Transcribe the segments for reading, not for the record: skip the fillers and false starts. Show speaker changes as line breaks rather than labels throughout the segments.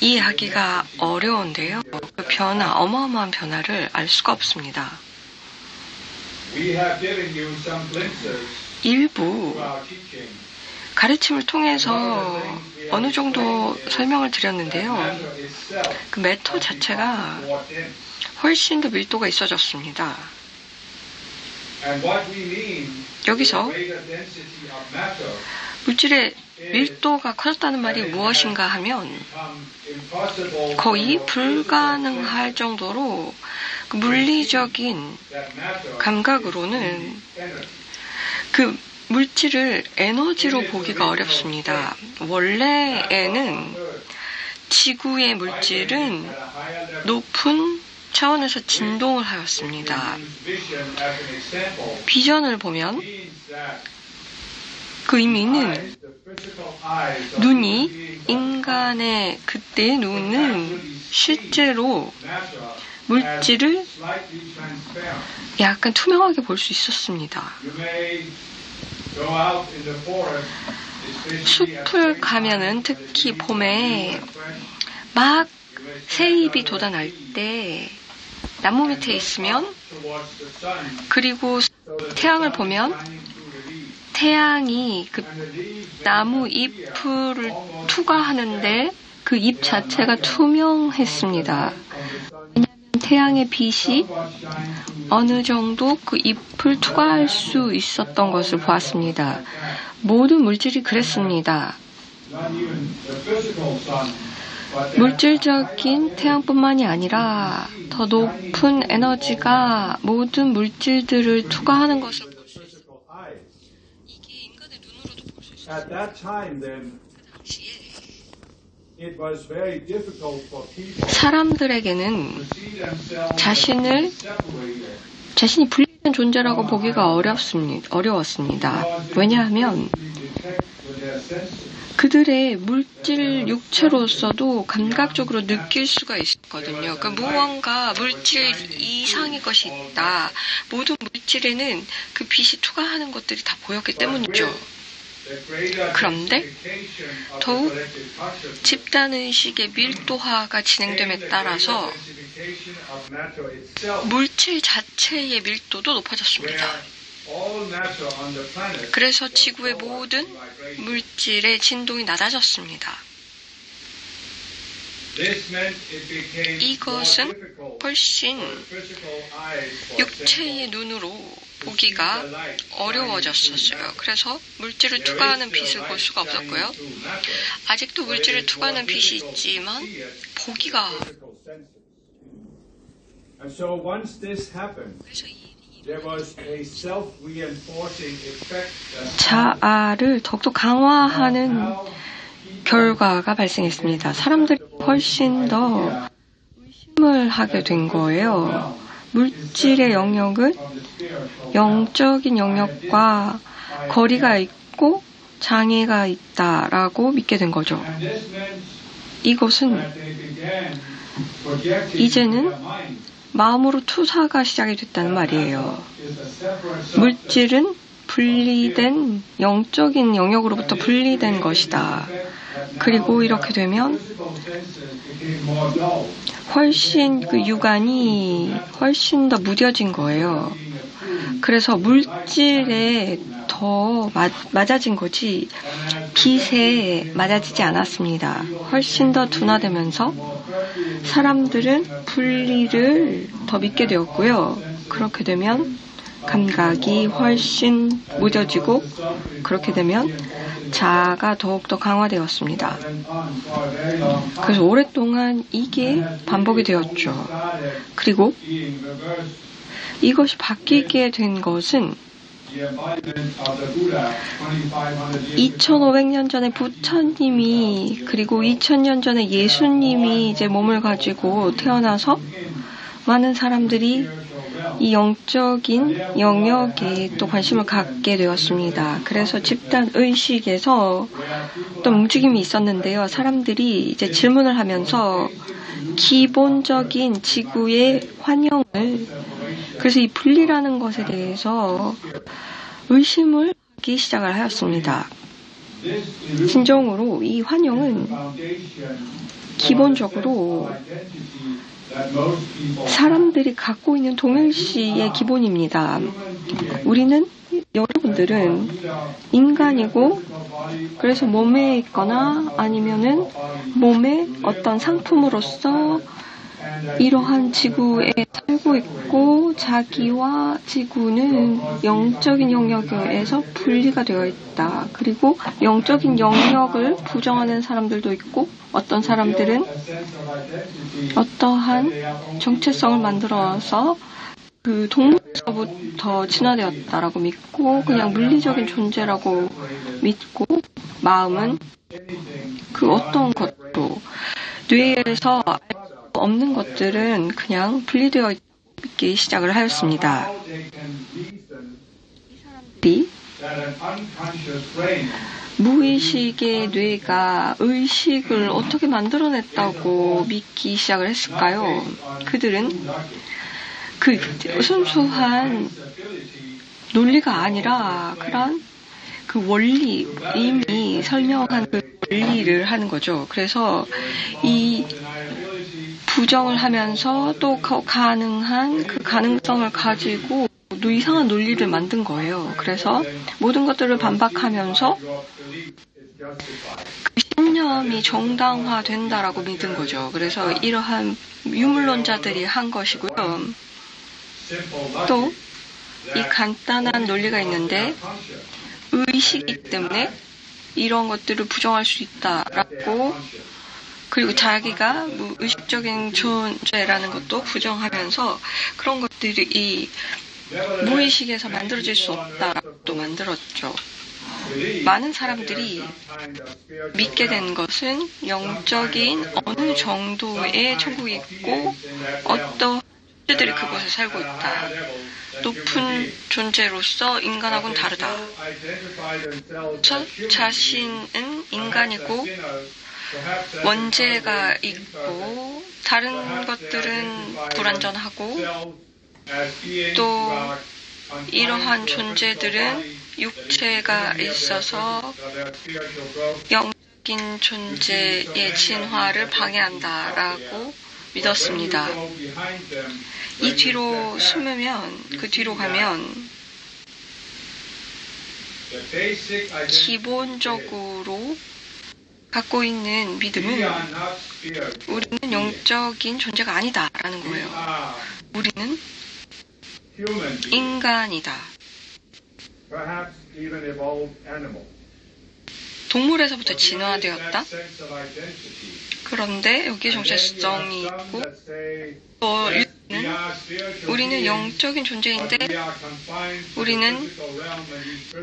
이해하기가 어려운데요. 그 변화, 어마어마한 변화를 알 수가 없습니다.
We have given you some glimpses
일부
through our teaching.
가르침을 통해서 어느 정도 설명을 드렸는데요.
Matter itself
그 매터 자체가
more dense.
훨씬 더 밀도가 있어졌습니다.
And what we mean
여기서
greater density of matter
물질의 밀도가 커졌다는 말이 무엇인가 하면
becomes impossible
거의 불가능할 정도로 그 물리적인
that matter
감각으로는
energy.
그 물질을 에너지로 보기가 어렵습니다. 원래에는 지구의 물질은
At a higher level,
높은 차원에서 진동을 하였습니다.
vision as an example
비전을 보면
means that
그 의미는
the physical eyes of
눈이
beings
인간의 그때의 눈은 실제로
matter
물질을
slightly transparent.
약간 투명하게 볼 수 있었습니다.
You may go out in the forest, especially at
숲을
springtime,
가면은 특히 봄에 막 새잎이 돋아날 때 나무 밑에 있으면
towards the sun,
그리고
so that
태양을 보면
shining through the leaves.
태양이 그
And the leaves
나무 잎을 투과하는데 그 잎 자체가 투명했습니다. 왜냐하면 태양의 빛이 어느 정도 그 잎을 투과할 수 있었던 것을 보았습니다. 모든 물질이 그랬습니다.
not even the physical sun, but that
물질적인 태양뿐만이 아니라 더 높은 에너지가 모든 물질들을 투과하는 것을 볼 수 있습니다.
physical eyes.
이게 인간의 눈으로도 볼 수 있습니다.
At that time, then,
당시에
it was very difficult for people
사람들에게는
to see themselves
자신을
separated.
자신이 분리된 존재라고 보기가 어려웠습니다. 왜냐하면
Detect with their senses.
그들의 물질 육체로서도 감각적으로 느낄 수가 있었거든요. 그러니까 무언가 물질 이상의 것이 있다. 모든 물질에는 그 빛이 투과하는 것들이 다 보였기 때문이죠.
The greater
그런데
densification of
더욱
the collective consciousness,
집단의식의 밀도화가 진행됨에 따라서
densification of matter itself,
물질 자체의 밀도도
where
높아졌습니다.
all matter on the planet
그래서 지구의
was
모든
vibration.
물질의 진동이 낮아졌습니다.
This meant it became more
이것은
difficult
훨씬
for physical eyes, for
육체의
example,
눈으로 보기가 어려워졌었어요. 그래서 물질을 투과하는 빛을 볼 수가 없었고요. 아직도 물질을 투과하는 빛이 있지만 보기가
And so once this happened,
그래서
there was a self-reinforcing effect that
자아를 더욱더 강화하는
how
결과가 발생했습니다. 사람들이 훨씬 더 의심을 하게 된 거예요. 물질의 영역은
of the spiritual
영적인 영역과 거리가 있고 장애가 있다라고 믿게 된 거죠.
and this meant
이것은
that they began projecting
이제는
in their mind
마음으로 투사가 시작이 됐다는 말이에요.
is a separate substance.
물질은 분리된 영적인 영역으로부터 분리된 것이다. 그리고 이렇게 되면
Physical senses became more dull.
훨씬 그 육안이 훨씬 더 무뎌진 거예요. 그래서 물질에 더 맞아진 거지 빛에 맞아지지 않았습니다. 훨씬 더 둔화되면서 사람들은 분리를 더 믿게 되었고요. 그렇게 되면 감각이 훨씬 무뎌지고 그렇게 되면 자아가 더욱더 강화되었습니다. 그래서 오랫동안 이게 반복이 되었죠. 그리고
Being reversed,
이것이 바뀌게 된 것은
the embodiment of the Buddha 2,500 years ago.
2500년 전에 부처님이 그리고 2000년 전에 예수님이 이제 몸을 가지고 태어나서 많은 사람들이 이 영적인 영역에 또 관심을 갖게 되었습니다. 그래서 집단 의식에서 어떤 움직임이 있었는데요. 사람들이 이제 질문을 하면서 기본적인 지구의 환영을 그래서 이 분리라는 것에 대해서 의심을 하기 시작을 하였습니다. 진정으로 이 환영은 기본적으로 사람들이 갖고 있는 동일시의 기본입니다. 여러분들은 인간이고, 그래서 몸에 있거나 아니면은 몸의 어떤 상품으로서 이러한 지구에 살고 있고, 자기와 지구는 영적인 영역에서 분리가 되어 있다. 그리고 영적인 영역을 부정하는 사람들도 있고, 어떤 사람들은 어떠한 정체성을 만들어서 그 동물에서부터 진화되었다라고 믿고, 그냥 물리적인 존재라고 믿고, 마음은 그 어떤 것도 뇌에서 알 수 없는 것들은 그냥 분리되어 있기 시작을 하였습니다. 이 사람들이 무의식의 뇌가 의식을 어떻게 만들어냈다고 믿기 시작을 했을까요? 그들은 그 순수한 논리가 아니라 그런 그 원리, 이미 설명한 그 원리를 하는 거죠. 그래서 이 부정을 하면서 또 가능한 그 가능성을 가지고 이상한 논리를 만든 거예요. 그래서 모든 것들을 반박하면서 그 신념이 정당화된다라고 믿은 거죠. 그래서 이러한 유물론자들이 한 것이고요. 또 이 간단한 논리가 있는데, 의식이기 때문에 이런 것들을 부정할 수 있다라고, 그리고 자기가 의식적인 존재라는 것도 부정하면서 그런 것들이 무의식에서 만들어질 수 없다라고 또 만들었죠. 많은 사람들이 믿게 된 것은 영적인 어느 정도의 천국이 있고, 어떤 존재들이 그곳에 살고 있다. 높은 존재로서 인간하고는 다르다. 저 자신은 인간이고 원죄가 있고 다른 것들은 불완전하고, 또 이러한 존재들은 육체가 있어서 영적인 존재의 진화를 방해한다라고 믿었습니다. 이 뒤로 숨으면, 그 뒤로 가면 기본적으로 갖고 있는 믿음은 우리는 영적인 존재가 아니다라는 거예요. 우리는 인간이다. 동물에서부터 진화되었다. 그런데 여기에 정체성이 있고, 또 우리는 영적인 존재인데 우리는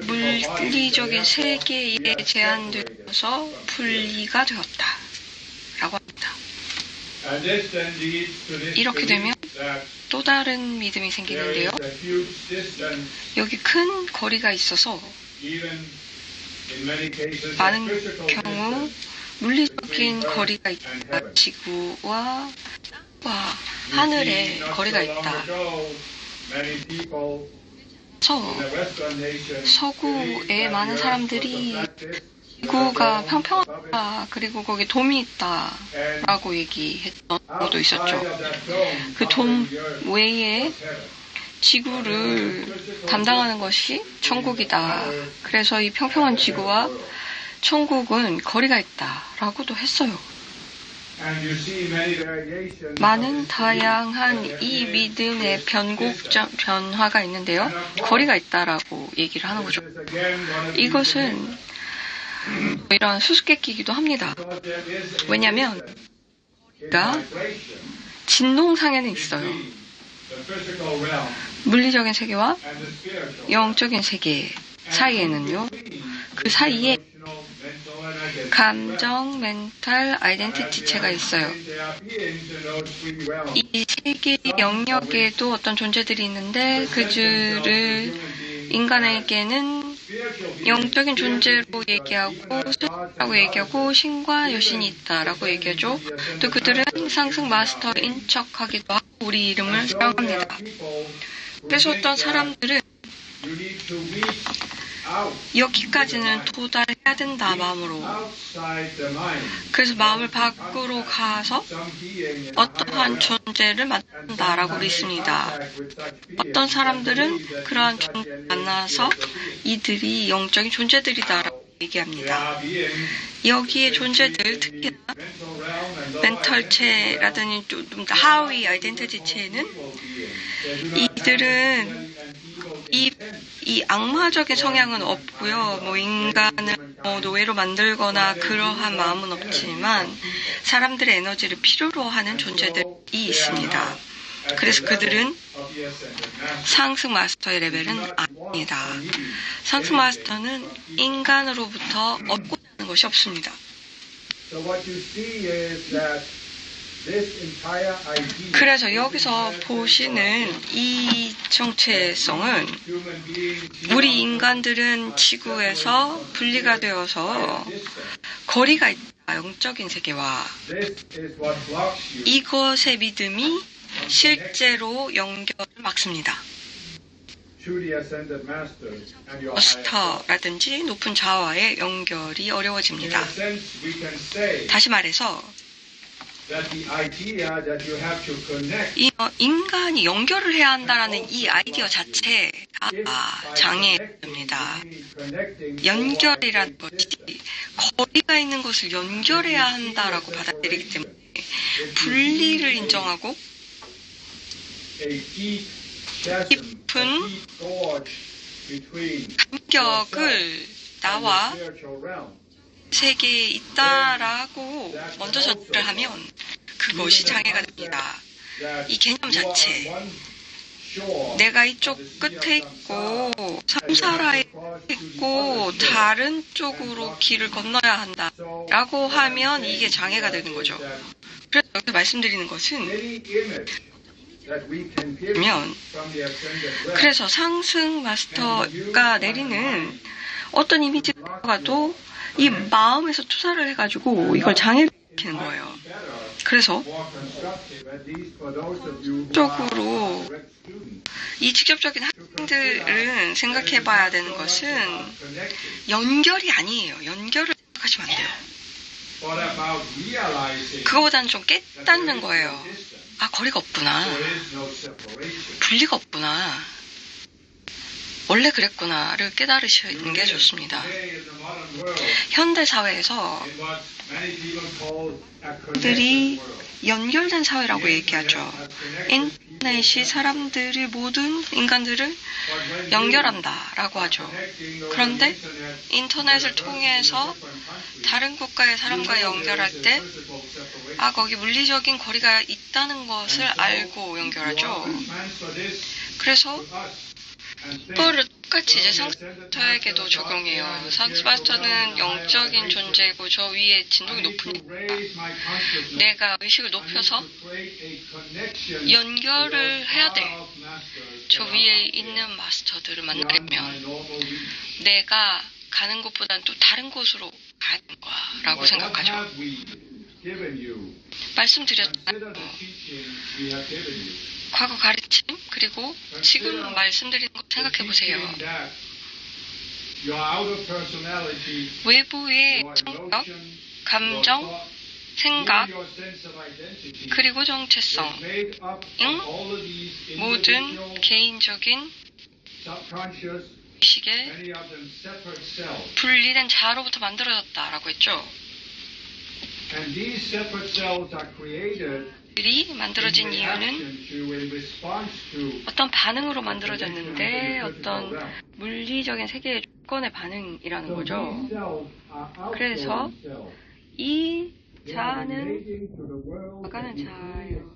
물리적인 세계에 제한되어서 분리가 되었다 라고 합니다. 이렇게 되면 또 다른 믿음이 생기는데요. 여기 큰 거리가 있어서 많은 경우 물리적인 거리가 있다. 지구와 하늘에 거리가 있다. 서구의 많은 사람들이 지구가 평평하다, 그리고 거기 돔이 있다 라고 얘기했던 것도 있었죠. 그 돔 외에 지구를 담당하는 것이 천국이다. 그래서 이 평평한 지구와 천국은 거리가 있다 라고도 했어요. 많은 다양한 이 믿음의 변화가 있는데요. 거리가 있다라고 얘기를 하는 거죠. 이것은 이런 수수께끼이기도 합니다. 왜냐하면 우리가 진동상에는 있어요. 물리적인 세계와 영적인 세계 사이에는요. 그 사이에 감정, 멘탈, 아이덴티티체가 있어요. 이 세계 영역에도 어떤 존재들이 있는데 그들을 인간에게는 영적인 존재로 얘기하고 스스로라고 얘기하고 신과 여신이 있다라고 얘기하죠. 또 그들은 상승 마스터인 척하기도 하고 우리 이름을 사용합니다. 그래서 어떤 사람들은 여기까지는 도달해야 된다, 마음으로. 그래서 마음을 밖으로 가서 어떠한 존재를 만난다라고 믿습니다. 어떤 사람들은 그러한 존재를 만나서 이들이 영적인 존재들이다라고 얘기합니다. 여기에 존재들, 특히나 멘털체라든지 좀 더 하위 아이덴티티체는 이들은 이 악마적인 성향은 없고요. 뭐 인간을 노예로 만들거나 그러한 마음은 없지만 사람들의 에너지를 필요로 하는 존재들이 있습니다. 그래서 그들은 상승 마스터의 레벨은 아닙니다. 상승 마스터는 인간으로부터 얻고자 하는 것이 없습니다. 그래서 여기서 보시는 이 정체성은 우리 인간들은 지구에서 분리가 되어서 거리가 있다, 영적인 세계와. 이것의 믿음이 실제로 연결을 막습니다. 마스터라든지 높은 자아와의 연결이 어려워집니다. 다시 말해서 인간이 연결을 해야 한다는 이 아이디어 자체가 장애입니다. 연결이라는 것이 거리가 있는 것을 연결해야 한다라고 받아들이기 때문에 분리를 인정하고 깊은 간격을 나와 세계에 있다라고 먼저 전제를 하면 그것이 장애가 됩니다. 이 개념 자체, 내가 이쪽 끝에 있고 삼사라에 있고 다른 쪽으로 길을 건너야 한다라고 하면 이게 장애가 되는 거죠. 그래서 여기서 말씀드리는 것은 그래서 상승 마스터가 내리는 어떤 이미지가도 이 마음에서 투사를 해가지고 이걸 장애시키는 거예요. 그래서 적으로 이 직접적인 학생들은 생각해봐야 되는 것은 연결이 아니에요. 연결을 생각하시면 안 돼요. 그거보다는 좀 깨닫는 거예요. 아, 거리가 없구나. 분리가 없구나. 원래 그랬구나를 깨달으시는 게 좋습니다. 현대 사회에서 들이 연결된 사회라고 얘기하죠. 인터넷이 사람들이 모든 인간들을 연결한다라고 하죠. 그런데 인터넷을 통해서 다른 국가의 사람과 연결할 때 거기 물리적인 거리가 있다는 것을 알고 연결하죠. 그래서 그거를 똑같이 이제 상스마스터에게도 적용해요. 상스마스터는 영적인 존재고 저 위에 진동이 높으니까 내가 의식을 높여서 연결을 해야 돼. 저 위에 있는 마스터들을 만나려면 내가 가는 곳보다는 또 다른 곳으로 가야 되는 거야 라고 생각하죠. 말씀드렸잖아요. 과거 가르침 그리고 지금 말씀드리는 것 생각해보세요. 외부의 성격, 감정, 생각, 그리고 정체성 모든 개인적인 의식의 분리된 자아로부터 만들어졌다라고 했죠. 들이 만들어진 이유는 어떤 반응으로 만들어졌는데 어떤 물리적인 세계의 조건의 반응이라는 거죠. 그래서 이 자아는 나가는 자아예요.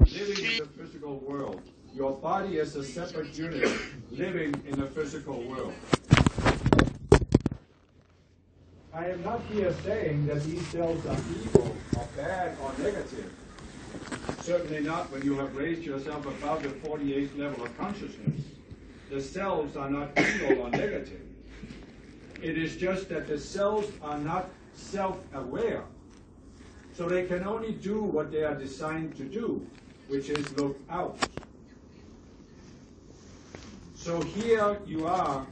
Living in the physical world. Your body is a separate unit living in the physical world. I am not here saying that these cells are evil or bad or negative. Certainly not when you have raised yourself above the 48th level of consciousness. The selves are not evil or negative. It is just that the selves are not self-aware. So they can only do what they are designed to do, which is look out. So here you are.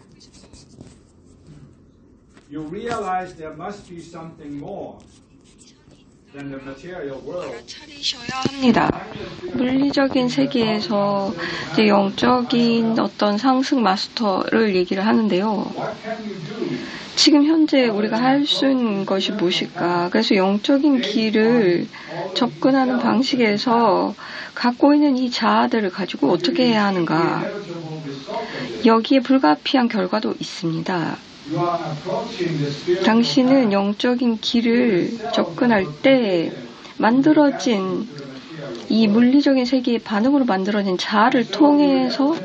You realize there must be something more than the material world.
차리셔야 합니다. 물리적인 세계에서 이제 영적인 어떤 상승 마스터를 얘기를 하는데요. 지금 현재 우리가 할 수 있는 것이 무엇일까? 그래서 영적인 길을 접근하는 방식에서 갖고 있는 이 자아들을 가지고 어떻게 해야 하는가? 여기에 불가피한 결과도 있습니다. 당신은 영적인 길을 접근할 때 만들어진 이 물리적인 세계의 반응으로 만들어진 자아를 통해서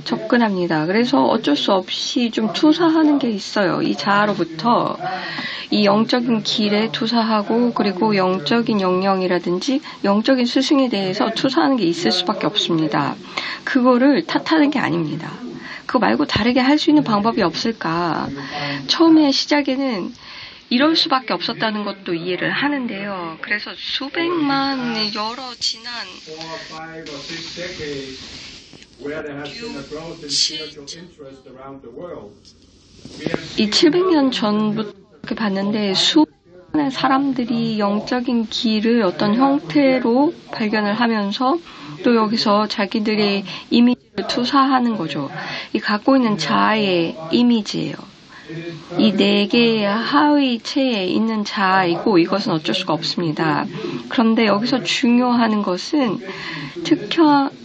접근합니다. 그래서 어쩔 수 없이 좀 투사하는 게 있어요. 이 자아로부터 이 영적인 길에 투사하고 그리고 영적인 영령이라든지 영적인 스승에 대해서 투사하는 게 있을 수밖에 없습니다. 그거를 탓하는 게 아닙니다. 그거 말고 다르게 할 수 있는 방법이 없을까? 처음에 시작에는 이럴 수밖에 없었다는 것도 이해를 하는데요. 그래서 수백만 여러 지난 이 700년 전부터 봤는데 수많은 사람들이 영적인 길을 어떤 형태로 발견을 하면서 또 여기서 자기들의 이미지를 투사하는 거죠. 이 갖고 있는 자아의 이미지예요. 이 네 개의 하위 체에 있는 자아이고 이것은 어쩔 수가 없습니다. 그런데 여기서 중요한 것은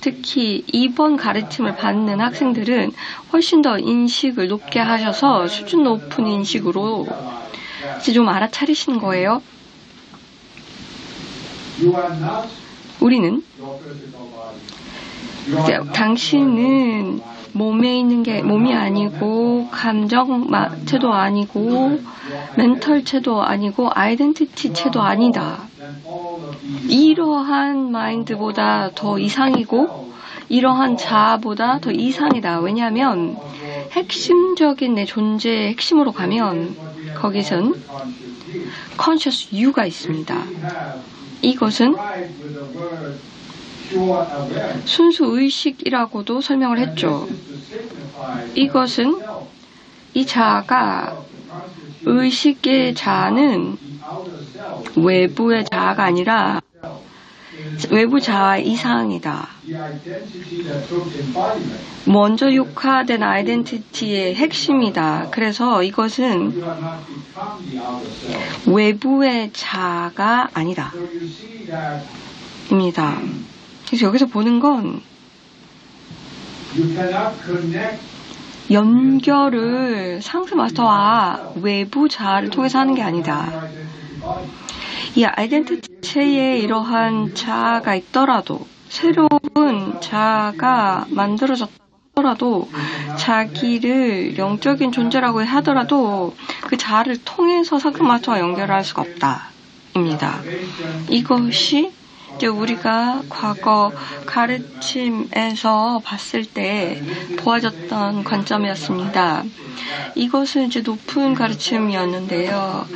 특히 이번 가르침을 받는 학생들은 훨씬 더 인식을 높게 하셔서 수준 높은 인식으로 이제 좀 알아차리시는 거예요. 우리는 당신은 몸에 있는 게 몸이 아니고 감정체도 아니고 멘털체도 아니고 아이덴티티체도 아니다. 이러한 마인드보다 더 이상이고 이러한 자아보다 더 이상이다. 왜냐하면 핵심적인 내 존재의 핵심으로 가면 거기선 conscious U가 있습니다. 이것은 순수 의식이라고도 설명을 했죠. 이것은 이 자아가 의식의 자아는 외부의 자아가 아니라 외부 자아 이상이다. 먼저 육화된 아이덴티티의 핵심이다. 그래서 이것은 외부의 자아가 아니다. 입니다. 그래서 여기서 보는 건 연결을 상승 마스터와 외부 자아를 통해서 하는 게 아니다. 이 아이덴티티체에 이러한 자아가 있더라도 새로운 자아가 만들어졌다고 하더라도 자기를 영적인 존재라고 하더라도 그 자아를 통해서 상승 마스터와 연결할 수가 없다. 입니다. 이것이 이제 우리가 과거 가르침에서 봤을 때 보아졌던 관점이었습니다. 이것은 이제 높은 가르침이었는데요.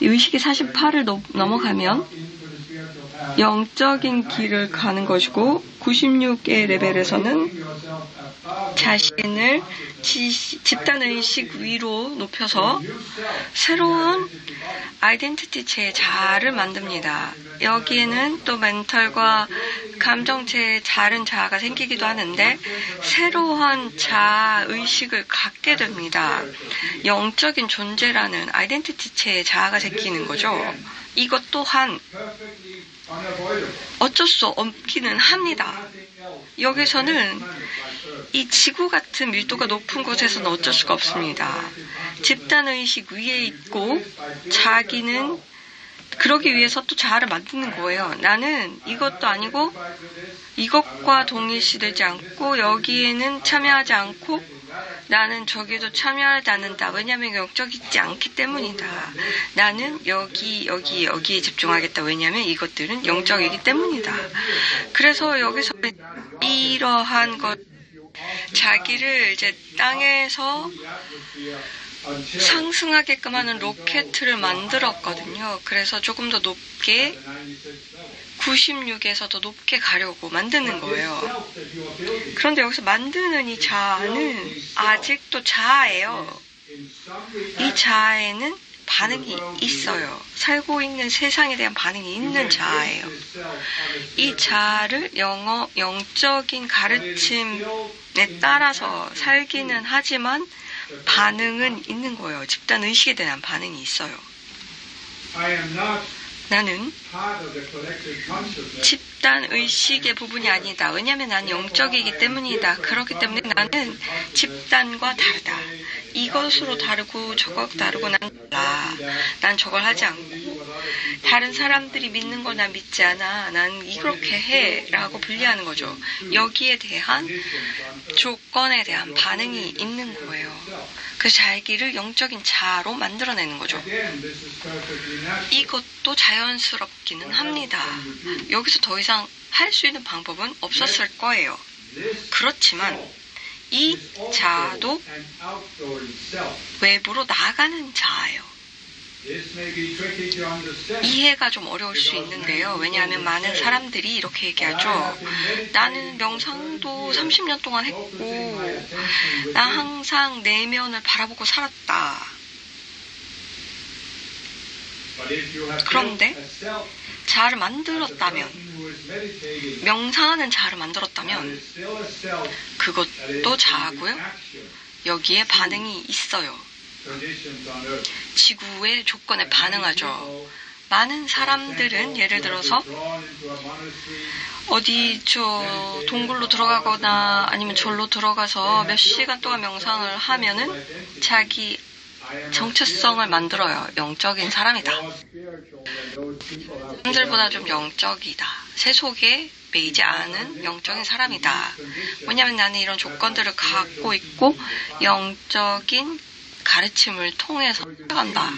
의식이 48을 넘어가면 영적인 길을 가는 것이고 96의 레벨에서는 자신을 집단의식 위로 높여서 새로운 아이덴티티체의 자아를 만듭니다. 여기에는 또 멘털과 감정체의 다른 자아가 생기기도 하는데 새로운 자아의식을 갖게 됩니다. 영적인 존재라는 아이덴티티체의 자아가 생기는 거죠. 이것 또한 어쩔 수 없기는 합니다. 여기서는 이 지구 같은 밀도가 높은 곳에서는 어쩔 수가 없습니다. 집단의식 위에 있고 자기는 그러기 위해서 또 자아를 만드는 거예요. 나는 이것도 아니고 이것과 동일시되지 않고 여기에는 참여하지 않고 나는 저기도 참여하지 않는다. 왜냐하면 영적이지 않기 때문이다. 나는 여기에 집중하겠다. 왜냐하면 이것들은 영적이기 때문이다. 그래서 여기서 이러한 것, 자기를 이제 땅에서 상승하게끔 하는 로켓을 만들었거든요. 그래서 조금 더 높게 96에서 더 높게 가려고 만드는 거예요. 그런데 여기서 만드는 이 자아는 아직도 자아예요. 이 자아에는 반응이 있어요. 살고 있는 세상에 대한 반응이 있는 자아예요. 이 자아를 영적인 가르침에 따라서 살기는 하지만 반응은 있는 거예요. 집단 의식에 대한 반응이 있어요. 나는 집단 의식의 부분이 아니다. 왜냐하면 나는 영적이기 때문이다. 그렇기 때문에 나는 집단과 다르다. 이것으로 다르고 저것 다르고 난 달라. 난 저걸 하지 않고 다른 사람들이 믿는 거 난 믿지 않아. 난 이렇게 해 라고 분리하는 거죠. 여기에 대한 조건에 대한 반응이 있는 거예요. 그래서 자기를 영적인 자아로 만들어내는 거죠. 이것도 자연스럽기는 합니다. 여기서 더 이상 할 수 있는 방법은 없었을 거예요. 그렇지만 이 자아도 외부로 나가는 자아예요. 이해가 좀 어려울 수 있는데요. 왜냐하면 많은 사람들이 이렇게 얘기하죠. 나는 명상도 30년 동안 했고 나 항상 내면을 바라보고 살았다. 그런데 자아를 만들었다면, 명상하는 자아를 만들었다면 그것도 자아고요. 여기에 반응이 있어요. 지구의 조건에 반응하죠. 많은 사람들은 예를 들어서 어디 저 동굴로 들어가거나 아니면 절로 들어가서 몇 시간 동안 명상을 하면은 자기 정체성을 만들어요. 영적인 사람이다. 사람들보다 좀 영적이다. 세속에 매이지 않은 영적인 사람이다. 왜냐하면 나는 이런 조건들을 갖고 있고 영적인 가르침을 통해서 살아간다.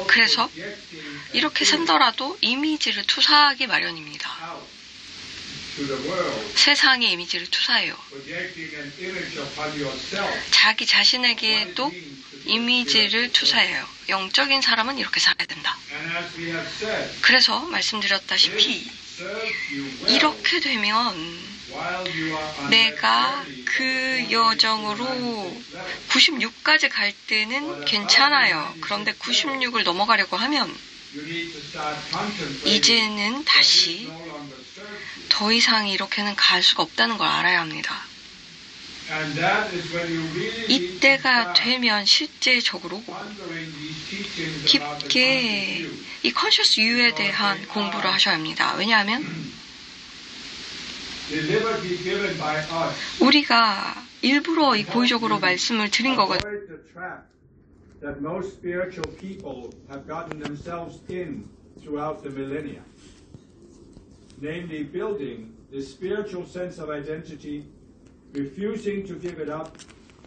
그래서 이렇게 산더라도 이미지를 투사하기 마련입니다. 세상에 이미지를 투사해요. 자기 자신에게도 이미지를 투사해요. 영적인 사람은 이렇게 살아야 된다. 그래서 말씀드렸다시피 이렇게 되면 내가 그 여정으로 96까지 갈 때는 괜찮아요. 그런데 96을 넘어가려고 하면 이제는 다시 더 이상 이렇게는 갈 수가 없다는 걸 알아야 합니다. 이때가 되면 실제적으로 깊게 이 컨셔스 유에 대한 공부를 하셔야 합니다. 왜냐하면 우리가 일부러 이 고의적으로 말씀을 드린 거거든요.
That most spiritual people have gotten themselves in throughout the millennia. Namely, building this spiritual sense of identity, refusing to give it up,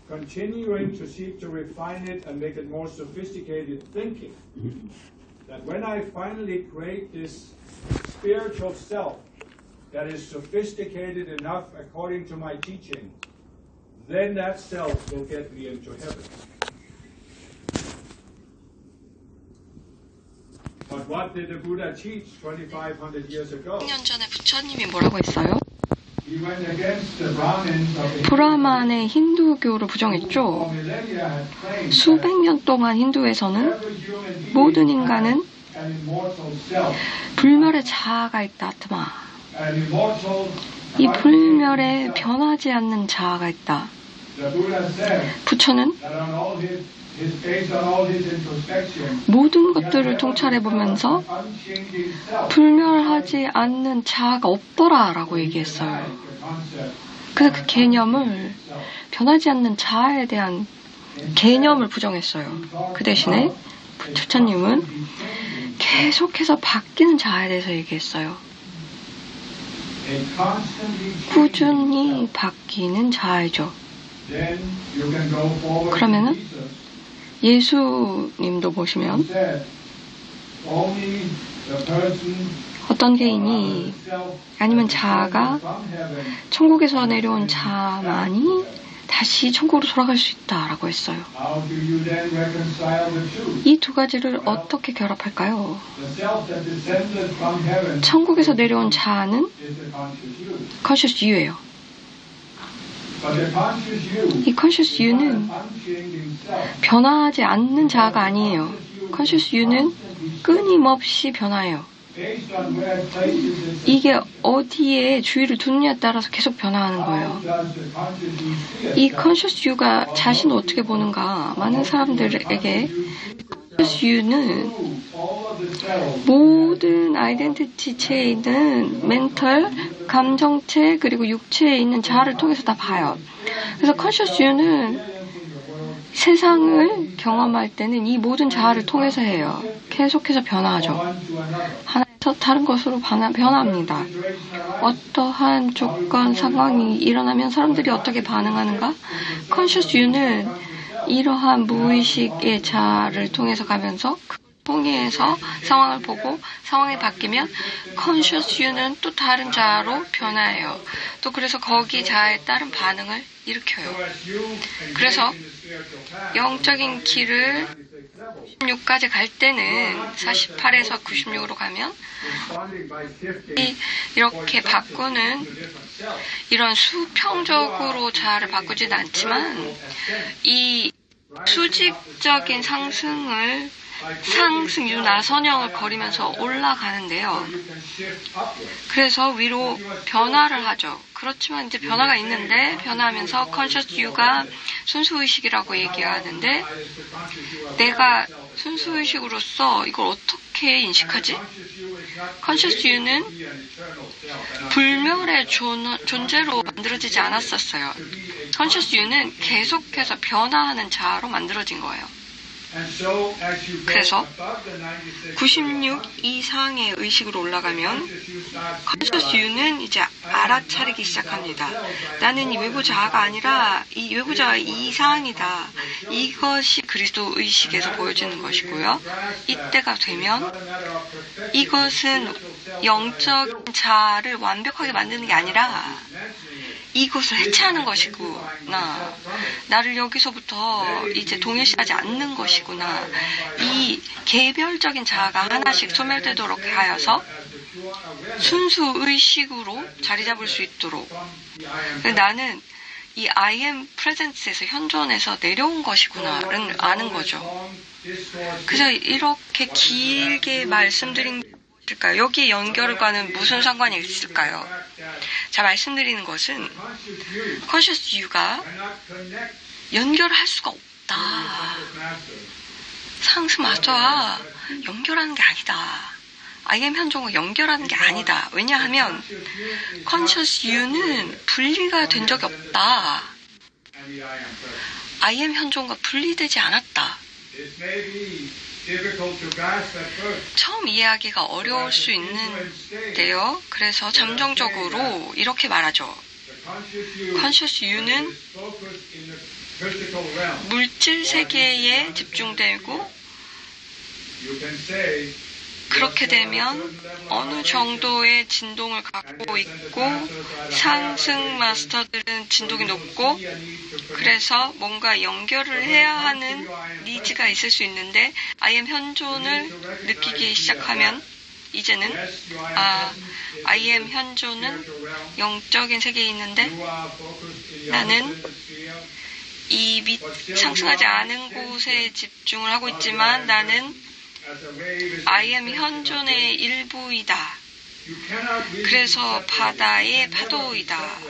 continuing to seek to refine it and make it more sophisticated thinking. That when I finally create this spiritual self that is sophisticated enough according to my teaching, then that self will get me into heaven. But what did the Buddha teach 2,500 years ago?
100년 전에 부처님이 뭐라고 했어요?
He went against the Brahmins of the
브라만의 힌두교를 부정했죠. 수백 년 동안 힌두에서는 모든 인간은 불멸의 자아가 있다, 아트마. 이 불멸에 변하지 않는 자아가 있다. 부처는 모든 것들을 통찰해보면서 불멸하지 않는 자아가 없더라라고 얘기했어요. 그래서 그 개념을, 변하지 않는 자아에 대한 개념을 부정했어요. 그 대신에 부처님은 계속해서 바뀌는 자아에 대해서 얘기했어요. 꾸준히 바뀌는 자아이죠. 그러면은 예수님도 보시면 어떤 개인이 아니면 자아가 천국에서 내려온 자만이 다시 천국으로 돌아갈 수 있다라고 했어요. 이 두 가지를 어떻게 결합할까요? 천국에서 내려온 자아는 conscious you예요. 이 conscious you는 변화하지 않는 자아가 아니에요. conscious you는 끊임없이 변화해요. 이게 어디에 주의를 두느냐에 따라서 계속 변화하는 거예요. 이 conscious you가 자신을 어떻게 보는가? 많은 사람들에게 conscious you는 모든 아이덴티티체에 있는 멘털, 감정체, 그리고 육체에 있는 자아를 통해서 다 봐요. 그래서 conscious you는 세상을 경험할 때는 이 모든 자아를 통해서 해요. 계속해서 변화하죠. 하나에서 다른 것으로 변화합니다. 어떠한 조건, 상황이 일어나면 사람들이 어떻게 반응하는가? conscious you는 이러한 무의식의 자아를 통해서 가면서 그걸 통해서 상황을 보고 상황이 바뀌면 conscious you는 또 다른 자아로 변화해요. 또 그래서 거기 자아에 따른 반응을 일으켜요. 그래서 영적인 길을 96까지 갈 때는 48에서 96으로 가면 이렇게 바꾸는 이런 수평적으로 자아를 바꾸지는 않지만 이 수직적인 상승 유나선형을 거리면서 올라가는데요. 그래서 위로 변화를 하죠. 그렇지만 이제 변화가 있는데 변화하면서 conscious you가 순수의식이라고 얘기하는데 내가 순수의식으로서 이걸 어떻게 인식하지? conscious you는 불멸의 존재로 만들어지지 않았었어요. conscious you는 계속해서 변화하는 자아로 만들어진 거예요. 그래서 96 이상의 의식으로 올라가면 conscious you는 이제 알아차리기 시작합니다. 나는 이 외부 자아가 아니라 이 외부 자아 이상이다. 이것이 그리스도 의식에서 보여지는 것이고요. 이때가 되면 이것은 영적 자아를 완벽하게 만드는 게 아니라 이것을 해체하는 것이구나. 나를 여기서부터 이제 동일시하지 않는 것이구나. 이 개별적인 자아가 하나씩 소멸되도록 하여서 순수 의식으로 자리 잡을 수 있도록. 나는 이 I am presence에서 현존에서 내려온 것이구나를 아는 거죠. 그래서 이렇게 길게 말씀드린 있을까요? 여기에 연결과는 무슨 상관이 있을까요? 자, 말씀드리는 것은 conscious you가 연결을 할 수가 없다. 상승 맞아. 연결하는 게 아니다. I am 현존과 연결하는 게 아니다. 왜냐하면 conscious you는 분리가 된 적이 없다. I am 현존과 분리되지 않았다. 처음 이해하기가 어려울 수 있는데요. 그래서 잠정적으로 이렇게 말하죠. conscious you는 물질 세계에 집중되고 그렇게 되면 어느 정도의 진동을 갖고 있고 상승 마스터들은 진동이 높고 그래서 뭔가 연결을 해야 하는 니즈가 있을 수 있는데 I am 현존을 느끼기 시작하면 이제는 I am 현존은 영적인 세계에 있는데 나는 이 상승하지 않은 곳에 집중을 하고 있지만 나는 I am 현존의 일부이다. 그래서 바다의 파도이다.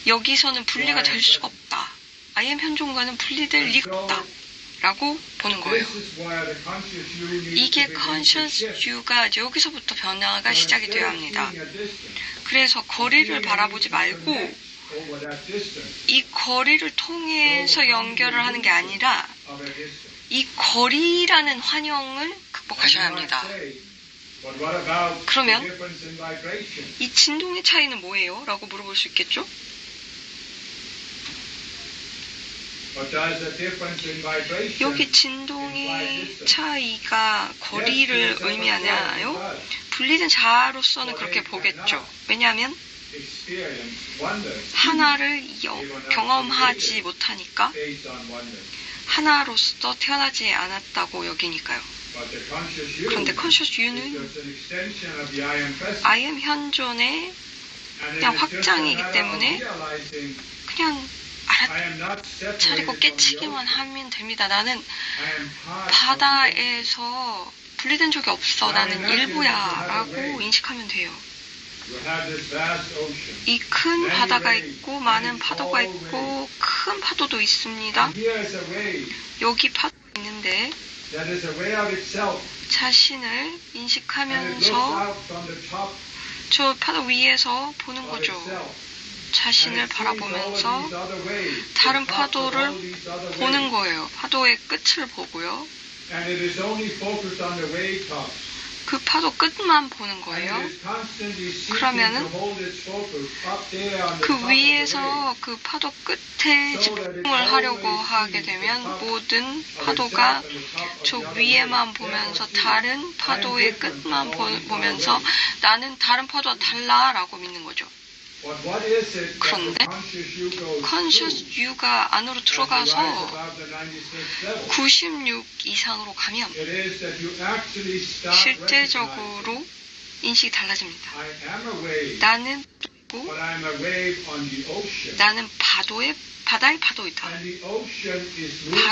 여기서는 분리가 될 수가 없다. I am 현존과는 분리될 리가 없다. 라고 보는 거예요. 이게 conscious you가 여기서부터 변화가 시작이 되어야 합니다. 그래서 거리를 바라보지 말고 이 거리를 통해서 연결을 하는 게 아니라 이 거리라는 환영을 극복하셔야 합니다. 그러면 이 진동의 차이는 뭐예요? 라고 물어볼 수 있겠죠?
But there's a difference in vibration.
여기 진동의 차이가 거리를 의미하나요? 분리된 자아로서는 그렇게 보겠죠. 왜냐하면
Experience wonders
하나를 경험하지 못하니까
based on wonders.
하나로서 태어나지 않았다고 여기니까요.
But the conscious you
그런데 컨셔스
is
유는
just an extension of the I am present.
I am 현존의
And it
그냥
is just a
확장이기
matter of
때문에
realizing
그냥
I am not
차리고
separated from the
깨치기만
ocean.
하면 됩니다. 나는
I am part of
바다에서 분리된 적이 없어. 나는 일부야 라고 인식하면 돼요.
You have this vast ocean.
이 큰 바다가 있고 많은 파도가 있고 큰 파도도 있습니다.
And here is a wave
여기 파도가 있는데
that is aware of itself.
자신을
And it looks
인식하면서
out from the top
저 파도 위에서 보는
of
거죠.
itself.
자신을
And it sees all of
바라보면서
these other waves,
다른
the tops of
파도를
all these other
보는
waves.
거예요. 파도의 끝을 보고요.
And it is only focused on the wave tops.
그 파도 끝만 보는
And
거예요.
it is constantly seeking
그러면은
to hold its focus up there on the
그
top of the wave.
위에서 그 파도 끝에 집중을 하려고 하게 되면 모든 파도가 저 위에만 보면서 다른 파도의 끝만 보면서 나는 다른 파도와 달라라고 믿는 거죠.
But what is it that
그런데
the conscious you goes
컨셔스 유가 안으로
through as you
들어가서
rise above the 96th level?
96 이상으로 가면
It is that you actually start
실제적으로
recognizing,
인식이 달라집니다.
I am a wave,
나는
but I'm a wave on the ocean.
나는 바다의 파도이다.
And the ocean is moving.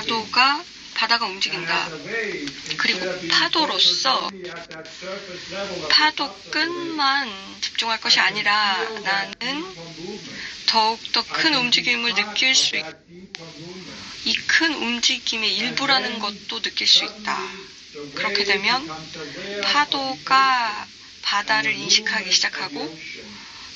바다가
And
움직인다.
as a wave,
그리고
instead of being
파도로서
focused only at that surface level of the
파도
tops of the wave,
끝만 집중할 것이
I can
아니라
feel that
나는
deeper movement.
더욱더
I
큰
can be
움직임을
part
느낄
of
수 있고
that deeper movement.
이 큰 움직임의 일부라는 것도 느낄 수 있다. 그렇게 되면 파도가 바다를 인식하기 시작하고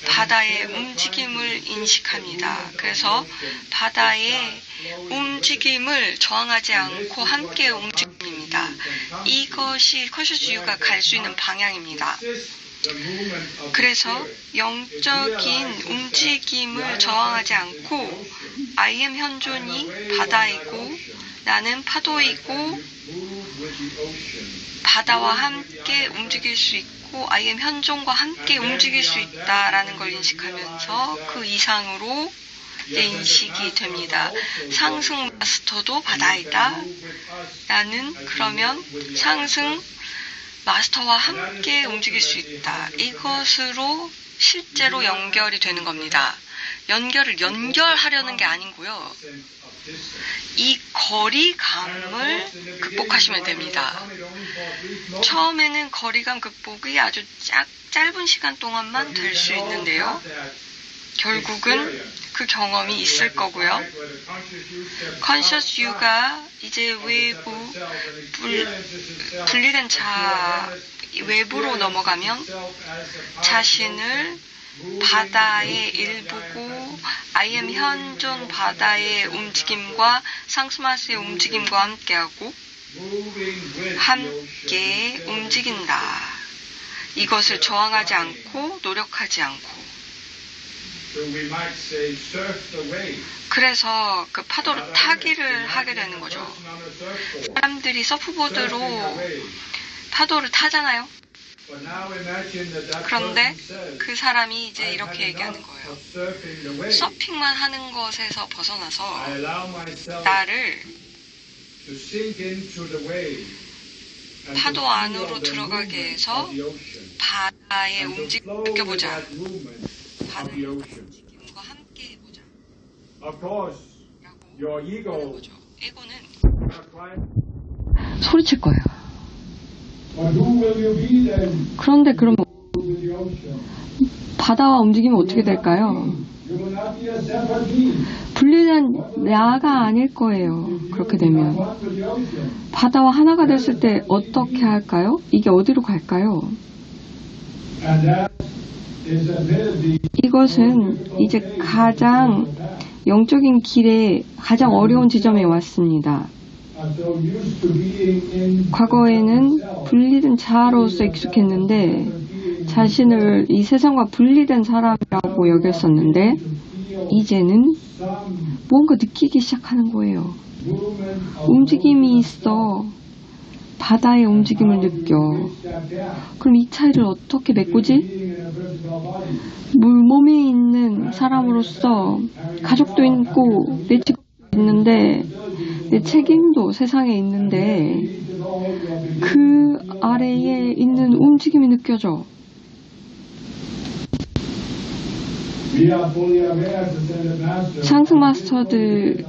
바다의 움직임을 인식합니다. 그래서 바다의 움직임을 저항하지 않고 함께 움직입니다. 이것이 컨셔스 유가 갈 수 있는 방향입니다. 그래서 영적인 움직임을 저항하지 않고 I am 현존이 바다이고 나는 파도이고 바다와 함께 움직일 수 있고 I am 현존과 함께 움직일 수 있다라는 걸 인식하면서 그 이상으로 인식이 됩니다. 상승 마스터도 바다이다. 나는 그러면 상승 마스터와 함께 움직일 수 있다. 이것으로 실제로 연결이 되는 겁니다. 연결하려는 게 아니고요. 이 거리감을 극복하시면 됩니다. 처음에는 거리감 극복이 아주 짧은 시간 동안만 될 수 있는데요. 결국은 그 경험이 있을 거고요. 컨셔스 유가 이제 외부 분리된 외부로 넘어가면 자신을 바다의 일부고 I am 현존 바다의 움직임과 상스마스의 움직임과 함께하고 함께 움직인다. 이것을 저항하지 않고 노력하지 않고 그래서 그 파도를 타기를 하게 되는 거죠. 사람들이 서프보드로 파도를 타잖아요. 그런데 그 사람이 이제 이렇게 얘기하는 거예요. 서핑만 하는 것에서 벗어나서 나를 파도 안으로 들어가게 해서 바다의 움직임을 느껴보자. 바다의 움직임과 함께 해보자. 라고 거죠. 에고는 소리칠 거예요. 그런데 그럼 바다와 움직이면 어떻게 될까요? 분리된 나가 아닐 거예요. 그렇게 되면 바다와 하나가 됐을 때 어떻게 할까요? 이게 어디로 갈까요? 이것은 이제 가장 영적인 길에 가장 어려운 지점에 왔습니다. 과거에는 분리된 자아로서 익숙했는데 자신을 이 세상과 분리된 사람이라고 여겼었는데 이제는 뭔가 느끼기 시작하는 거예요. 움직임이 있어. 바다의 움직임을 느껴. 그럼 이 차이를 어떻게 메꾸지? 몸에 있는 사람으로서 가족도 있고 내 직업도 있는데 내 책임도 세상에 있는데 그 아래에 있는 움직임이 느껴져. 상승 마스터들에서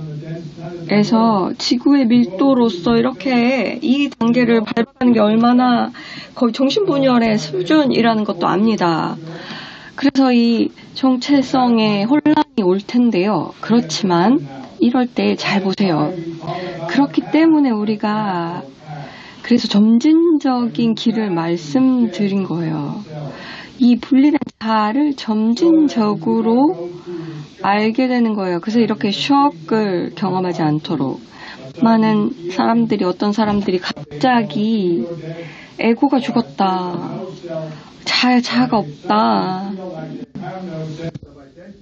지구의 밀도로서 이렇게 이 단계를 밟아가는 게 얼마나 거의 정신분열의 수준이라는 것도 압니다. 그래서 이 정체성의 혼란이 올 텐데요. 그렇지만 이럴 때 잘 보세요. 그렇기 때문에 우리가 그래서 점진적인 길을 말씀드린 거예요. 이 분리된 자아를 점진적으로 알게 되는 거예요. 그래서 이렇게 쇼크를 경험하지 않도록 많은 사람들이 어떤 사람들이 갑자기 에고가 죽었다. 자아가 없다.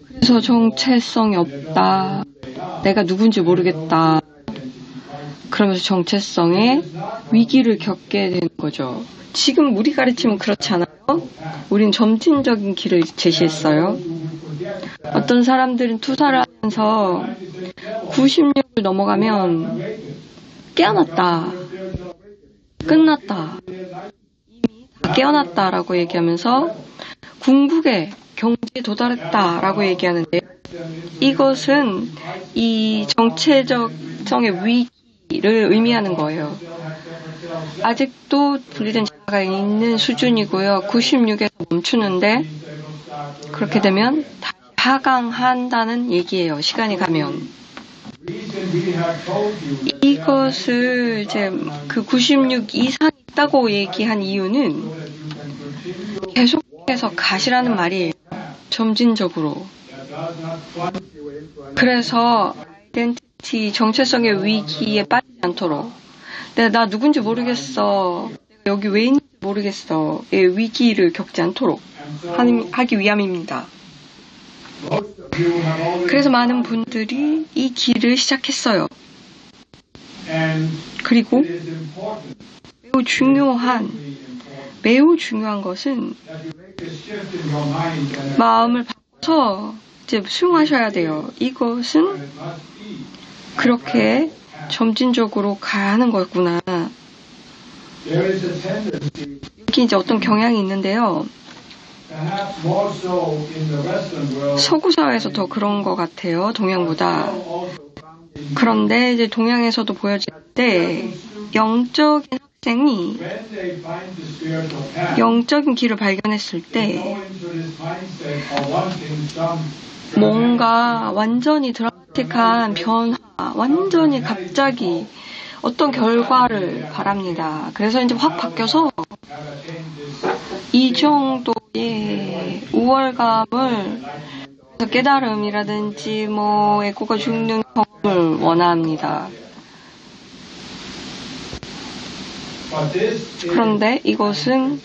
그래서 정체성이 없다. 내가 누군지 모르겠다. 그러면서 정체성의 위기를 겪게 되는 거죠. 지금 우리 가르침은 그렇지 않아요? 우린 점진적인 길을 제시했어요. 어떤 사람들은 투사를 하면서 96을 넘어가면 깨어났다. 끝났다. 이미 다 깨어났다라고 얘기하면서 궁극의 경지에 도달했다라고 얘기하는데요. 이것은 이 정체적성의 위기를 의미하는 거예요. 아직도 분리된 자아가 있는 수준이고요. 96에서 멈추는데 그렇게 되면 다시 하강한다는 얘기예요. 시간이 가면. 이것을 이제 그 96 이상 있다고 얘기한 이유는 계속해서 가시라는 말이에요. 점진적으로. 그래서 아이덴티티 정체성의 위기에 빠지지 않도록 나 누군지 모르겠어. 내가 여기 왜 있는지 모르겠어. 의 위기를 겪지 않도록 하기 위함입니다. 그래서 많은 분들이 이 길을 시작했어요. 그리고 매우 중요한 것은 마음을 바꿔서 이제 수용하셔야 돼요. 이것은 그렇게 점진적으로 가는 거구나. 여기 이제 어떤 경향이 있는데요. 서구 사회에서 더 그런 것 같아요. 동양보다. 그런데 이제 동양에서도 보여질 때 영적인 학생이 영적인 길을 발견했을 때 뭔가 완전히 드라마틱한 변화, 완전히 갑자기 어떤 결과를 바랍니다. 그래서 이제 확 바뀌어서 이 정도의 우월감을 깨달음이라든지 에고가 죽는 경험을 원합니다. 그런데 이것은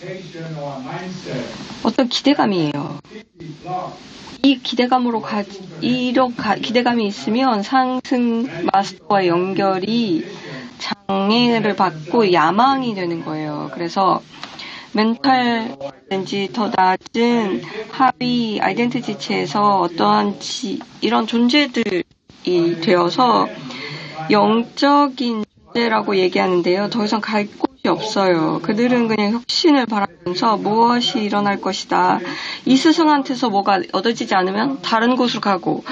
어떤 기대감이에요. 이 기대감으로 기대감이 있으면 상승 마스터와 연결이 장애를 받고 야망이 되는 거예요. 그래서 멘탈든지 더 낮은 하위 아이덴티티체에서 어떠한 이런 존재들이 되어서 영적인 존재라고 얘기하는데요. 더 이상 갈 곳이 없어요. 그들은 그냥 혁신을 바라면서 무엇이 일어날 것이다. 이 스승한테서 뭐가 얻어지지 않으면 다른 곳으로 가고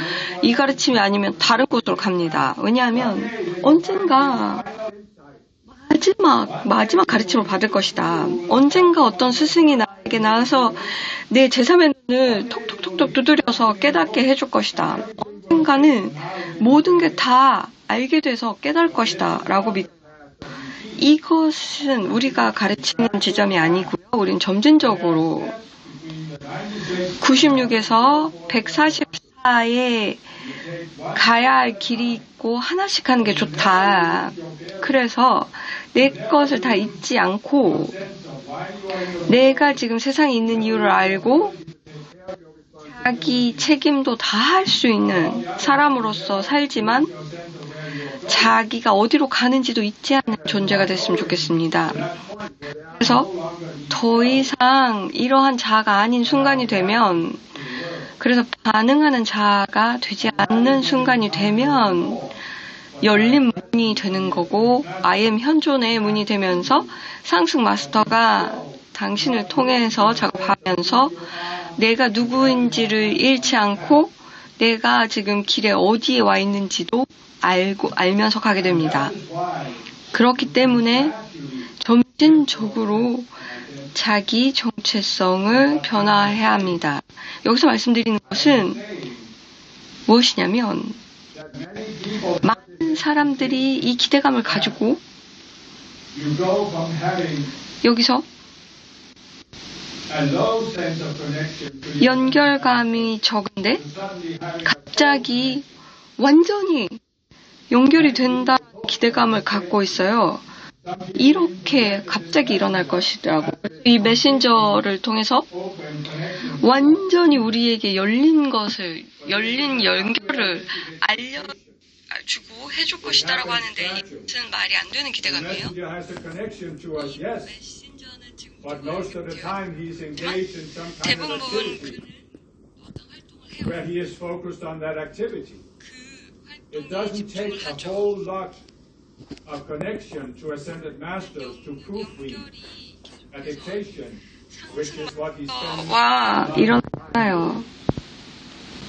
이 가르침이 아니면 다른 곳으로 갑니다. 왜냐하면 언젠가 마지막 가르침을 받을 것이다. 언젠가 어떤 스승이 나에게 나와서 내 제3의 눈을 톡톡톡톡 두드려서 깨닫게 해줄 것이다. 언젠가는 모든 게 다 알게 돼서 깨달을 것이다. 라고 믿고 이것은 우리가 가르치는 지점이 아니고요. 우린 점진적으로 96에서 144에 가야 할 길이 있고 하나씩 하는 게 좋다. 그래서 내 것을 다 잊지 않고 내가 지금 세상에 있는 이유를 알고 자기 책임도 다 할 수 있는 사람으로서 살지만 자기가 어디로 가는지도 잊지 않는 존재가 됐으면 좋겠습니다. 그래서 더 이상 이러한 자아가 아닌 순간이 되면, 그래서 반응하는 자아가 되지 않는 순간이 되면 열린 문이 되는 거고, I am 현존의 문이 되면서 상승 마스터가 당신을 통해서 작업하면서 내가 누구인지를 잃지 않고 내가 지금 길에 어디에 와 있는지도 알면서 가게 됩니다. 그렇기 때문에 점진적으로 자기 정체성을 변화해야 합니다. 여기서 말씀드리는 것은 무엇이냐면, 많은 사람들이 이 기대감을 가지고 여기서 연결감이 적은데 갑자기 완전히 연결이 된다 기대감을 갖고 있어요. 이렇게 갑자기 일어날 것이더라고요. 이 메신저를 통해서 완전히 우리에게 열린 연결을 알려주고 해줄 것이다라고 하는데, 이것은 말이 안 되는 기대감이에요. 메신저는 지금 대부분 그는 어떤 활동을 해요.
where he is focused on that activity.
그
It
활동에
doesn't take
집중을
a
하죠.
whole lot of connection to ascended masters to proofread a dictation, which is what he spends.
와, 일어나요.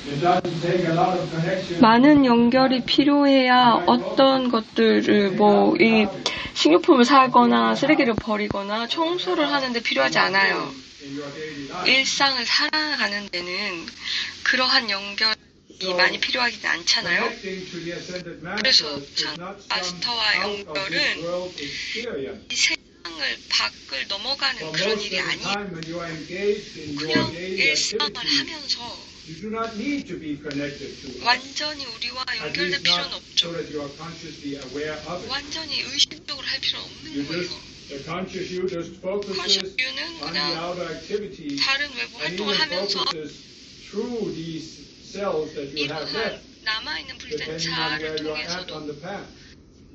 It doesn't take a lot of connection.
많은 연결이 필요해야 어떤 것들을 이 식료품을 사거나 쓰레기를 버리거나 청소를 하는데 필요하지 않아요.
In your daily life.
일상을 살아가는 데는 그러한 연결이 많이 필요하지 않잖아요.
Connecting to the ascended
그래서
masters is not some
마스터와
out of this
연결은
world experience.
이 세상을 밖을 넘어가는
For
그런
most
일이
of the
아니에요.
time when you are engaged in your
그냥
daily
일상을
activities,
하면서
you do not need to be connected to it.
완전히 우리와
At
연결될
least
필요는
not
없죠.
so that you are consciously aware of it.
완전히 의식적으로 할 필요는
You
없는 거예요.
the conscious you just focuses
conscious you는
on the
그냥
outer activities
다른 외부
and
활동을
even
하면서
focuses through these cells that you have
이러한
left,
남아있는 불된
depending on
자아를
where you are at
통해서도
on the path.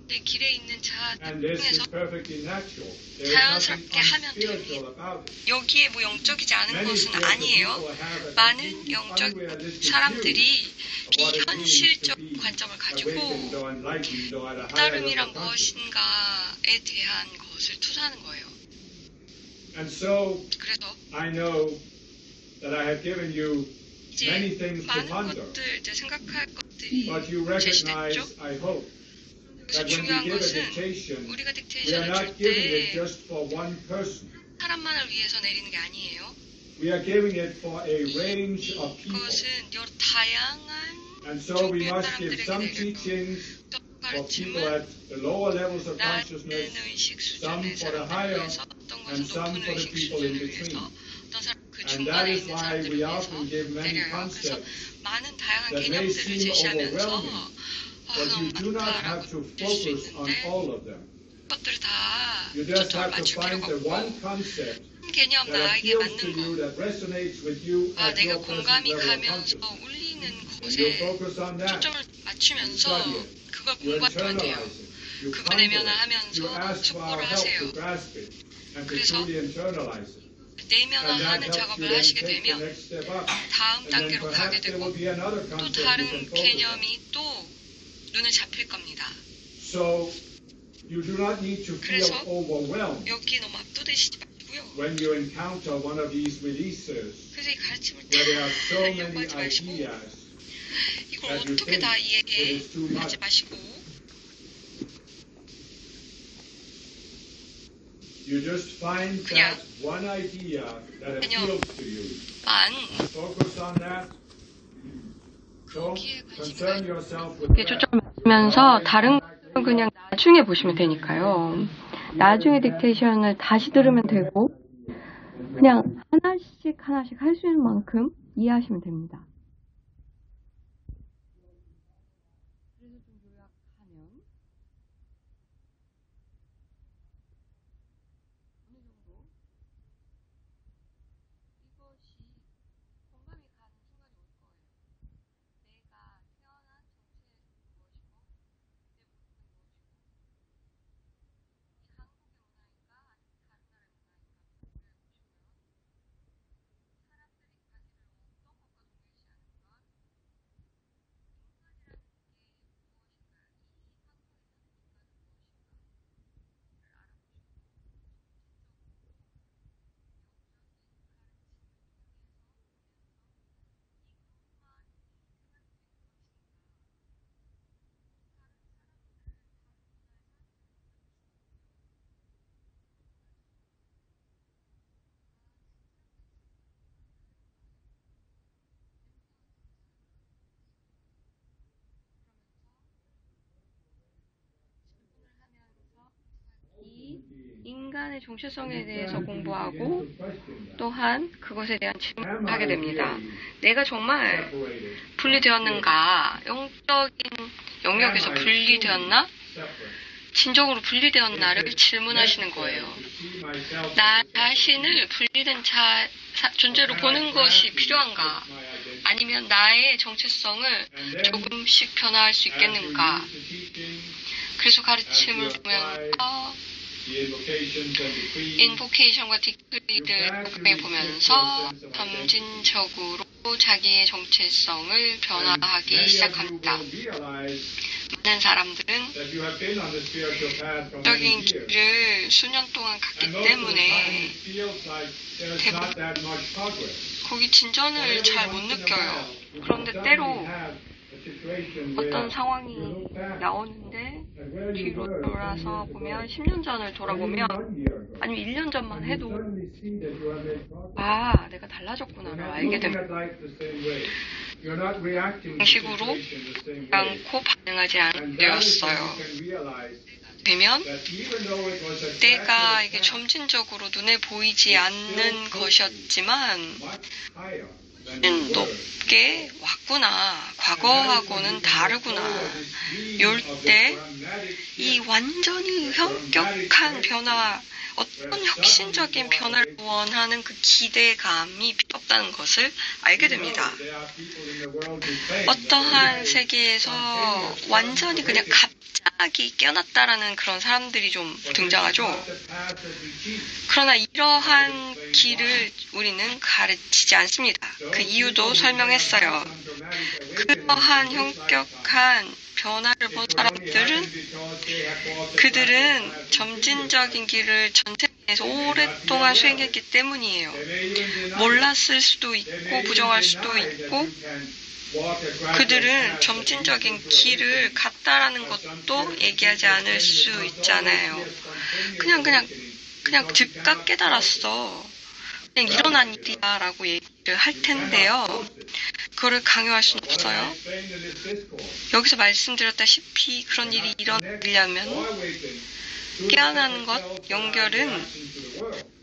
내 길에 있는 자아를
And this is
통해서
perfectly natural. There is
자연스럽게
nothing
하면
unspiritual about it.
여기에 영적이지 않은
Many
것은
spiritual
아니에요.
people have a
많은
completely
영적
unrealistic
사람들이
view of what it means
비현실적
to be
관점을
awakened
가지고
or enlightened or at a higher level
따름이란
of consciousness.
무엇인가에 대한 것을 투사하는 거예요.
And so
그래서
I know that I have given you many
이제
things to
많은
ponder,
것들, 이제 생각할 것들이
but you recognize,
제시됐죠.
I hope,
그래서
that when we
중요한
give a
것은
dictation,
우리가
we are
딕테이션을
not
줄
giving it
때
just for one person.
사람만을 위해서 내리는 게 아니에요.
We are giving it for a range of people.
그것은 여러 다양한
And so we
종류의
must give
사람들에게
some
내려요.
teachings
어떤
for people
가르침은
at the lower levels of
낮은
consciousness,
의식
some
수준의
for the
사람들을
higher,
위해서, 어떤
and
것은
some
높은
for the
의식
people in
수준을
between.
위해서, 어떤 사람 그
And that
중간에
is
있는
why
사람들을
we
위해서
often give many
내려요. 그래서
concepts
많은 다양한
that may
개념들을
seem
제시하면서
overwhelming, but you do not have
많다라고
to
느낄 수
focus on
있는데
all of them.
그것들을 다
You just
초점을
have to
맞출
find
필요가
the
없고
one concept
한 개념
that
나에게
appeals to
맞는
you,
거,
that resonates with you at
내가
your present
공감이
level of
가면서
consciousness.
울리는
And
곳에
you focus on that.
초점을 맞추면서
study it.
그걸
You
공부하면 돼요.
internalize it. You
그거
ponder it.
내면화하면서
You ask for our
숙고를
help
하세요.
to grasp it and to
그래서
truly internalize it. And that
내면화하는
helps you
작업을
then
하시게
take the
되면
next step up.
다음
And then
단계로 가게
perhaps there
되고
will be another
또
concept you
다른
can focus on.
개념이 또 눈에 잡힐 겁니다.
So you do not need to feel
그래서
overwhelmed
여기에 너무 압도되시지 마시고요.
when you encounter one of these releases
그래서 이 가르침을
where there are so
다
many
연구하지 마시고
ideas
이걸
that you
어떻게
think
다
it
이해해
is too
하지
much.
마시고
You just find
그냥
that one idea that
그냥
appeals to you.
만
Focus on that. Don't
거기에 관심이
concern yourself with
이렇게
that.
초점을 맞추면서 다른 건 그냥 나중에 보시면 되니까요. 나중에 딕테이션을 다시 들으면 되고 그냥 하나씩 하나씩 할 수 있는 만큼 이해하시면 됩니다. 그래서 좀 요약하면 어느 정도 이것이 공감이 가는 순간이 인간의 정체성에 대해서 공부하고 또한 그것에 대한 질문을 하게 됩니다. 내가 정말 분리되었는가? 영적인 영역에서 분리되었나? 진정으로 분리되었나를 질문하시는 거예요. 나 자신을 분리된 존재로 보는 것이 필요한가? 아니면 나의 정체성을 조금씩 변화할 수 있겠는가? 그래서 가르침을 보면서 인보케이션과 디크리를 보면서 점진적으로 자기의 정체성을 변화하기 시작합니다. 많은 사람들은 적인 길을 수년 동안 갔기 때문에 대부분 거기 진전을 잘 못 느껴요. 그런데 때로 어떤 상황이 나오는데 뒤로 돌아서 보면 10년 전을 돌아보면 아니면 1년 전만 해도 아, 내가 달라졌구나를 알게 됩니다. 방식으로 않고 반응하지 않으셨어요. 되면 때가 이게 점진적으로 눈에 보이지 않는 것이었지만 높게 왔구나. 과거하고는 다르구나. 이럴 때 이 완전히 현격한 변화, 어떤 혁신적인 변화를 원하는 그 기대감이 필요 없다는 것을 알게 됩니다. 어떠한 세계에서 완전히 그냥 갑자기 깨어났다라는 그런 사람들이 좀 등장하죠. 그러나 이러한 길을 우리는 가르치지 않습니다. 그 이유도 설명했어요. 그러한 현격한 변화를 본 사람들은 그들은 점진적인 길을 전생에서 오랫동안 수행했기 때문이에요. 몰랐을 수도 있고 부정할 수도 있고 그들은 점진적인 길을 갔다라는 것도 얘기하지 않을 수 있잖아요. 그냥 즉각 깨달았어. 그냥 일어난 일이야 라고 얘기를 할 텐데요. 그거를 강요할 수는 없어요. 여기서 말씀드렸다시피 그런 일이 일어나려면 깨어나는 것, 연결은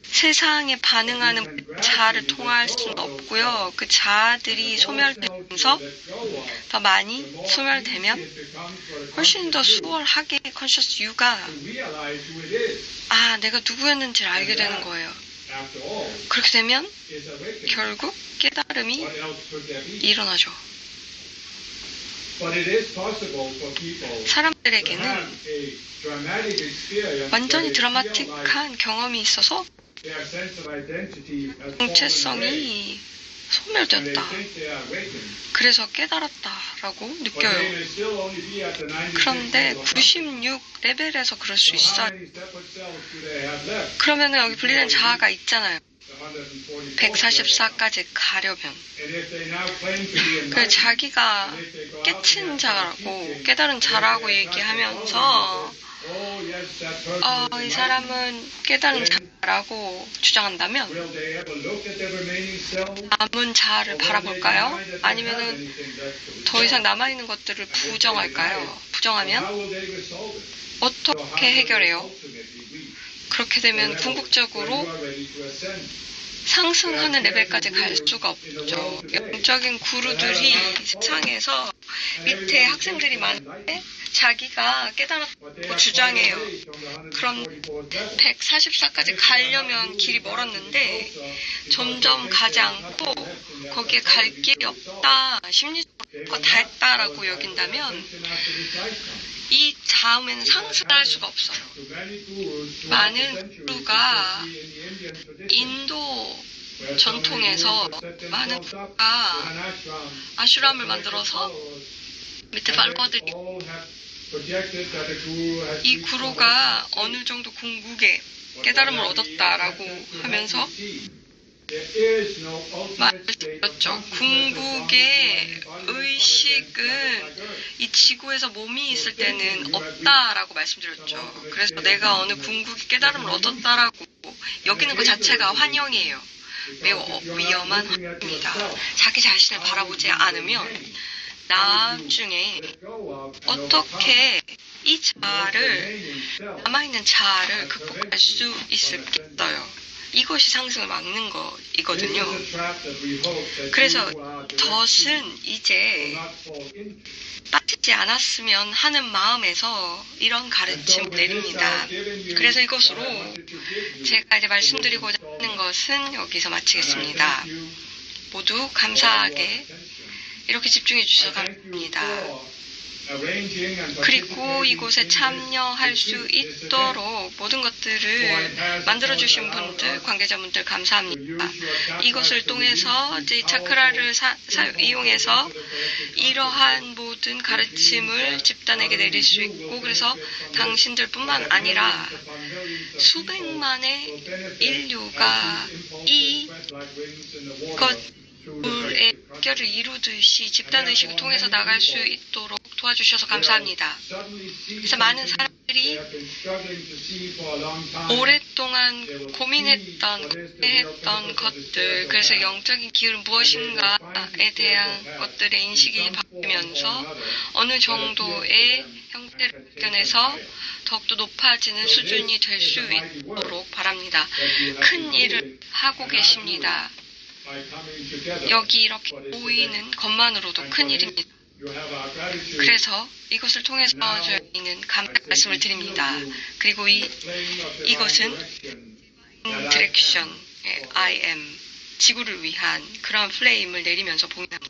세상에 반응하는 자아를 통할 수는 없고요. 그 자아들이 소멸되면서 더 많이 소멸되면 훨씬 더 수월하게 컨셔스 유가 내가 누구였는지를 알게 되는 거예요. 그렇게 되면 결국 깨달음이 일어나죠. 사람들에게는 완전히 드라마틱한 경험이 있어서 정체성이 소멸되었다. 그래서 깨달았다라고 느껴요. 그런데 96레벨에서 그럴 수 있어요. 그러면 여기 분리된 자아가 있잖아요. 144까지 가려면 그 자기가 깨친 자라고 깨달은 자라고 얘기하면서 이 사람은 깨달은 자라고 주장한다면 남은 자아를 바라볼까요? 아니면 더 이상 남아있는 것들을 부정할까요? 부정하면 어떻게 해결해요? 그렇게 되면 궁극적으로 상승하는 레벨까지 갈 수가 없죠. 영적인 구루들이 세상에서 밑에 학생들이 많은데 자기가 깨달았다고 주장해요. 그럼 144까지 가려면 길이 멀었는데 점점 가지 않고 거기에 갈 길이 없다, 심리적으로 다 했다라고 여긴다면 이 다음에는 상승할 수가 없어요. 많은 구루가 인도 전통에서 많은 구루가 아슈람을 만들어서 밑에 팔로워들이 이 구루가 어느 정도 궁극의 깨달음을 얻었다라고 하면서 말씀드렸죠. 궁극의 의식은 이 지구에서 몸이 있을 때는 없다라고 말씀드렸죠. 그래서 내가 어느 궁극의 깨달음을 얻었다라고 여기는 것 자체가 환영이에요. 매우 위험한 환영입니다. 자기 자신을 바라보지 않으면 나중에 어떻게 이 자아를, 남아있는 자아를 극복할 수 있을까요? 이것이 상승을 막는 거이거든요. 그래서 덫은 이제 빠지지 않았으면 하는 마음에서 이런 가르침을 내립니다. 그래서 이것으로 제가 이제 말씀드리고자 하는 것은 여기서 마치겠습니다. 모두 감사하게 이렇게 집중해 주셔서 감사합니다. 그리고 이곳에 참여할 수 있도록 모든 것들을 만들어주신 분들, 관계자분들 감사합니다. 이것을 통해서 이제 차크라를 이용해서 이러한 모든 가르침을 집단에게 내릴 수 있고, 그래서 당신들뿐만 아니라 수백만의 인류가 이것의 결을 이루듯이 집단의식을 통해서 나갈 수 있도록 도와주셔서 감사합니다. 그래서 많은 사람들이 오랫동안 고민했던 것들, 그래서 영적인 기울은 무엇인가에 대한 것들의 인식이 바뀌면서 어느 정도의 형태를 발견해서 더욱더 높아지는 수준이 될 수 있도록 바랍니다. 큰 일을 하고 계십니다. 여기 이렇게 모이는 것만으로도 큰 일입니다. 그래서 이것을 통해서 저희는 감사 말씀을 드립니다. 그리고 이것은 디렉션의 I am, 지구를 위한 그런 플레임을 내리면서 봉인합니다.